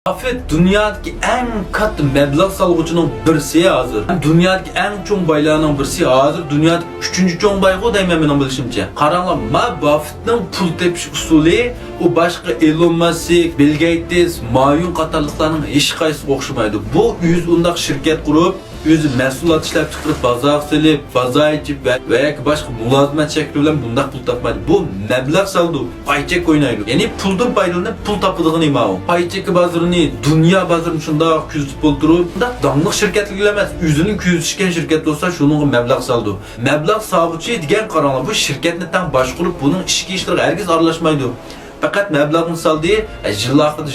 Buffett dünyadaki en katı meblağ salgıcının birisi hazır. Dünyadaki en çoğun baylağının birisi hazır. Dünyadaki 3. çoğun baylığı deyim benim bilişimce. Karanlar ma Buffett'ın pul tepiş usulü o başka Elon Musk, Bill Gates, mayun katarlıklarının hiç kayısı okşamaydı. Bu yüz undaq şirket kurup özü məsulat işləb çıxırıb, bazar silib, bazar içib və ya başqa mülazimət şəkli bilən bundaq pul tapmaydı. Bu məbləğ saldı, payçek oynaydı. Yani puldun paydılığını pul tapıdığını ima o. Payçeki bazarını, dünya bazarını şunda küzüp oldurup, da danlıq şirketlik eləməz. Üzünün küzüşkən şirket olsa şunun məbləğ saldı. Məbləğ savuçu digen qaranlar bu şirketini tam baş kurup bunun işki işleri herkes arlaşmaydı. Fakat meblağını saldı,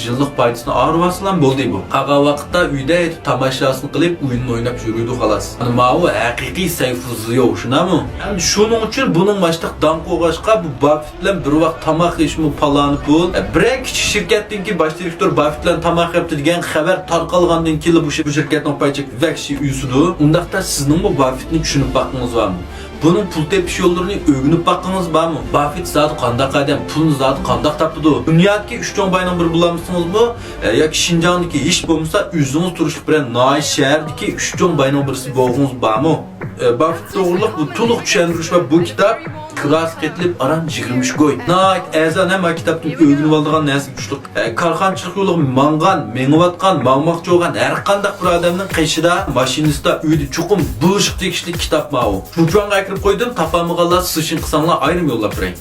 yıllık paydasını ağırmasılan boldu bu. Qağa vaqtda uyda tamaşasını qilib, oyununu oynab yürüydü xalas. Yani ma'u haqiqiy sayfuzu yo'q, shunami? Yani şunun uchun bunun başlıq danq o'g'ashqa bu Buffett bilan bir vaqt tamaq yeyishmi palanib bu. Bir kichik şirketninki baş direktor Buffett bilan tamaq yaptı degan xabar tarqalgandan keyin bu şirketning paychek vahşi uyusudu. Undaqda sizning bu Buffettni tushunib baqdingiz varmı? Bunun pul tepiş yollarını öğünüp bakınız var mı? Buffett zatı kandak adam, pulunu zatı kandak tapıdı. Dünyadaki 3 çoğun bayından bir bulamısınız mı? Ya ki Şincan'daki iş bulmuşsa yüzünüz turuşup bilen nail şehir'deki 3 çoğun bayından birisi boğunuz var mı? Buffett doğruluk bu tuluk düşendiriş ve bu kitap klas ketilip aran jigirmiş goy. Nait ezan hem kitaptın öğünüp aldığın nesi güçlük. Karxançılık yolu mangan, meňiwatkan, mağmakçı olgan her kandak bir adamın kayşıda, maşinista, üydi çukum, bığışık tekişlik kitap mağı. Şu çoğun aykırıp koydum, tapamı kallar, sıçın kısanlar ayrım yolla birey.